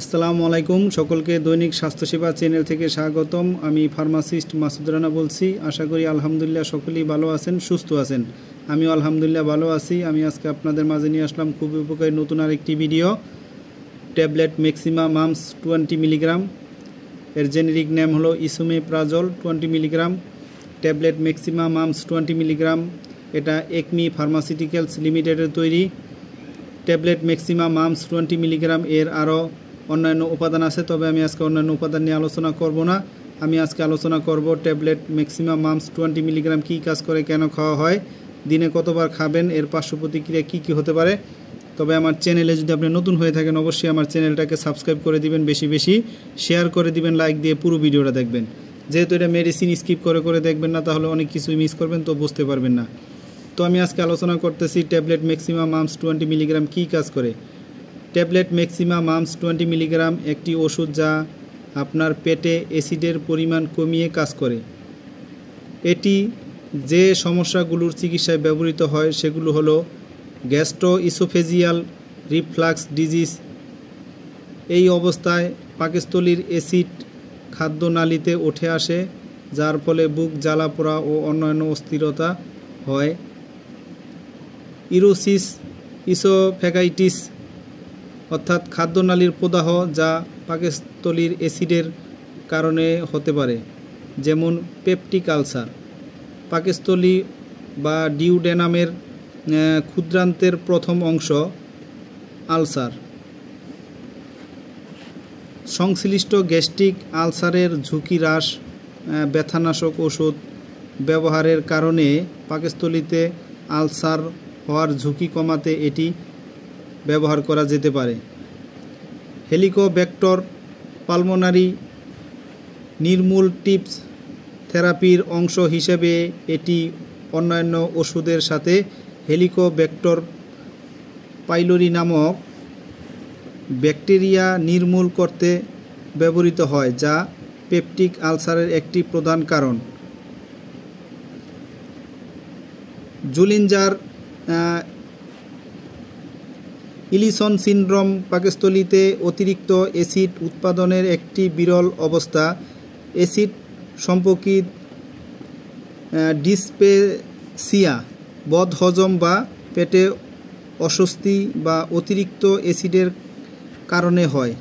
আসসালামু আলাইকুম সকলকে দৈনিক স্বাস্থ্য সেবা চ্যানেল থেকে স্বাগতম। আমি ফার্মাসিস্ট মাসুদ রানা বলছি। আশা করি আলহামদুলিল্লাহ সকলেই ভালো আছেন, সুস্থ আছেন। আমিও আলহামদুলিল্লাহ ভালো আছি। আমি আজকে আপনাদের মাঝে নিয়ে আসলাম খুবই উপকারী নতুন আরেকটি video. Tablet maxima mum's 20 milligram, এর জেনেরিক নেম হলো esomeprazole 20 milligram. Tablet maxima mum's 20 milligram, এটা একমি ফার্মাসিউটিক্যালস লিমিটেডের তৈরি। ট্যাবলেট ম্যাক্সিমা মামস 20 মিলিগ্রাম এর আরও অন্যান্য উপাদান আছে, তবে আমি আজকে অন্যান্য উপাদান নিয়ে আলোচনা করব না। আমি আজকে আলোচনা করব ট্যাবলেট ম্যাক্সিমা মামস 20 মিলিগ্রাম কী কাজ করে, কেন খাওয়া হয়, দিনে কতবার খাবেন, এর পার্শ্ব প্রতিক্রিয়া কী কী হতে পারে। তবে আমার চ্যানেলে যদি আপনি নতুন হয়ে থাকেন অবশ্যই আমার চ্যানেলটাকে সাবস্ক্রাইব করে দিবেন, বেশি বেশি শেয়ার করে দিবেন, লাইক দিয়ে পুরো ভিডিওটা দেখবেন। যেহেতু এটা মেডিসিন স্কিপ করে করে দেখবেন না, তাহলে অনেক কিছুই মিস করবেন, তো বুঝতে পারবেন না। তো আমি আজকে আলোচনা করতেছি ট্যাবলেট ম্যাক্সিমা মামস 20 মিলিগ্রাম কী কাজ করে। ট্যাবলেট ম্যাক্সিমা মামস 20 মিলিগ্রাম একটি ওষুধ যা আপনার পেটে অ্যাসিডের পরিমাণ কমিয়ে কাজ করে। এটি যে সমস্যাগুলোর চিকিৎসায় ব্যবহৃত হয় সেগুলো হলো গ্যাস্ট্রোইসোফেজিয়াল রিফ্লাক্স ডিজিজ। এই অবস্থায় পাকস্থলীর অ্যাসিড খাদ্যনালীতে উঠে আসে, যার ফলে বুক জ্বালা পোড়া ও অন্যান্য অস্থিরতা হয়। ইরোসিস ইসোফেগাইটিস অর্থাৎ খাদ্যনালীর প্রদাহ, যা পাকস্থলীর অ্যাসিডের কারণে হতে পারে, যেমন পেপটিক আলসার। পাকস্থলী বা ডিউডেনামের ক্ষুদ্রান্তের প্রথম অংশ আলসার। সংশ্লিষ্ট গ্যাস্ট্রিক আলসারের ঝুঁকি হ্রাস, ব্যথানাশক ওষুধ ব্যবহারের কারণে পাকস্থলীতে আলসার হওয়ার ঝুঁকি কমাতে এটি ব্যবহার করা যেতে পারে। হেলিকোব্যাক্টর পালমোনারি নির্মূল টিপস থেরাপির অংশ হিসেবে এটি অন্যান্য ওষুধের সাথে হেলিকোব্যাক্টর পাইলোরি নামক ব্যাকটেরিয়া নির্মূল করতে ব্যবহৃত হয়, যা পেপটিক আলসারের একটি প্রধান কারণ। জুলিঞ্জার ইলিসন সিনড্রোম পাকস্থলীতে অতিরিক্ত অ্যাসিড উৎপাদনের একটি বিরল অবস্থা। অ্যাসিড সম্পর্কিত ডিসপেসিয়া, বদহজম বা পেটে অস্বস্তি বা অতিরিক্ত অ্যাসিডের কারণে হয়।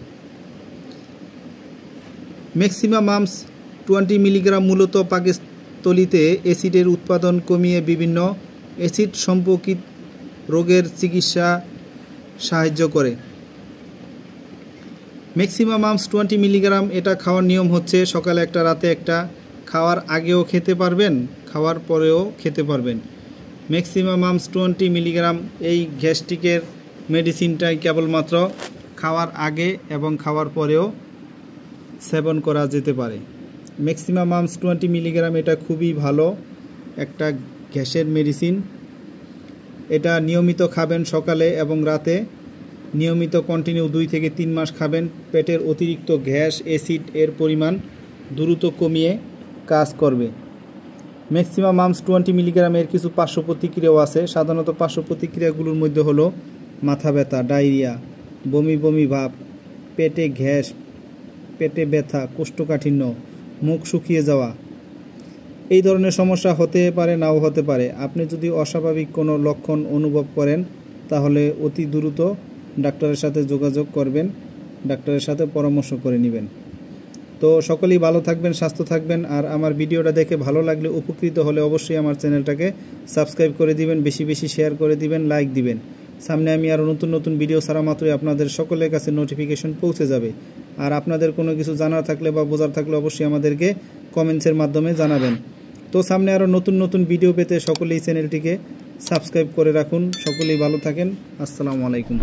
ম্যাক্সিমা মামস 20 মিলিগ্রাম মূলত পাকস্থলীতে অ্যাসিডের উৎপাদন কমিয়ে বিভিন্ন অ্যাসিড সম্পর্কিত রোগের চিকিৎসা সাহায্য করে। ম্যাক্সিমা মামস 20 মিলিগ্রাম এটা খাওয়ার নিয়ম হচ্ছে সকালে একটা, রাতে একটা, খাওয়ার আগেও খেতে পারবেন, খাওয়ার পরেও খেতে পারবেন। ম্যাক্সিমা মামস 20 মিলিগ্রাম এই গ্যাস্ট্রিকের মেডিসিনটাই কেবলমাত্র খাওয়ার আগে এবং খাওয়ার পরেও সেবন করা যেতে পারে। ম্যাক্সিমা মামস 20 মিলিগ্রাম এটা খুবই ভালো একটা গ্যাসের মেডিসিন। এটা নিয়মিত খাবেন সকালে এবং রাতে, নিয়মিত কন্টিনিউ 2 থেকে 3 মাস খাবেন। পেটের অতিরিক্ত গ্যাস, অ্যাসিড এর পরিমাণ দ্রুত কমিয়ে কাজ করবে। ম্যাক্সিমা মামস 20 মিলিগ্রামের কিছু পার্শ্ব প্রতিক্রিয়াও আছে। সাধারণত পার্শ্ব প্রতিক্রিয়াগুলোর মধ্যে হলো মাথা ব্যথা, ডায়রিয়া, বমি বমি ভাব, পেটে গ্যাস, পেটে ব্যথা, কোষ্ঠকাঠিন্য, মুখ শুকিয়ে যাওয়া। এই ধরনের সমস্যা হতে পারে, নাও হতে পারে। আপনি যদি অস্বাভাবিক কোনো লক্ষণ অনুভব করেন তাহলে অতি দ্রুত ডাক্তারের সাথে যোগাযোগ করবেন, ডাক্তারের সাথে পরামর্শ করে নেবেন। তো সকলেই ভালো থাকবেন, স্বাস্থ্য থাকবেন। আর আমার ভিডিওটা দেখে ভালো লাগলে, উপকৃত হলে অবশ্যই আমার চ্যানেলটাকে সাবস্ক্রাইব করে দিবেন, বেশি বেশি শেয়ার করে দিবেন, লাইক দিবেন। সামনে আমি আরও নতুন নতুন ভিডিও ছাড়া মাত্রই আপনাদের সকলের কাছে নোটিফিকেশন পৌঁছে যাবে। আর আপনাদের কোনো কিছু জানার থাকলে বা বোঝার থাকলে অবশ্যই আমাদেরকে কমেন্টসের মাধ্যমে জানাবেন। তো সামনে আরও নতুন নতুন ভিডিও পেতে সকলেই চ্যানেলটিকে সাবস্ক্রাইব করে রাখুন। সকলেই ভালো থাকেন। আসসালামু আলাইকুম।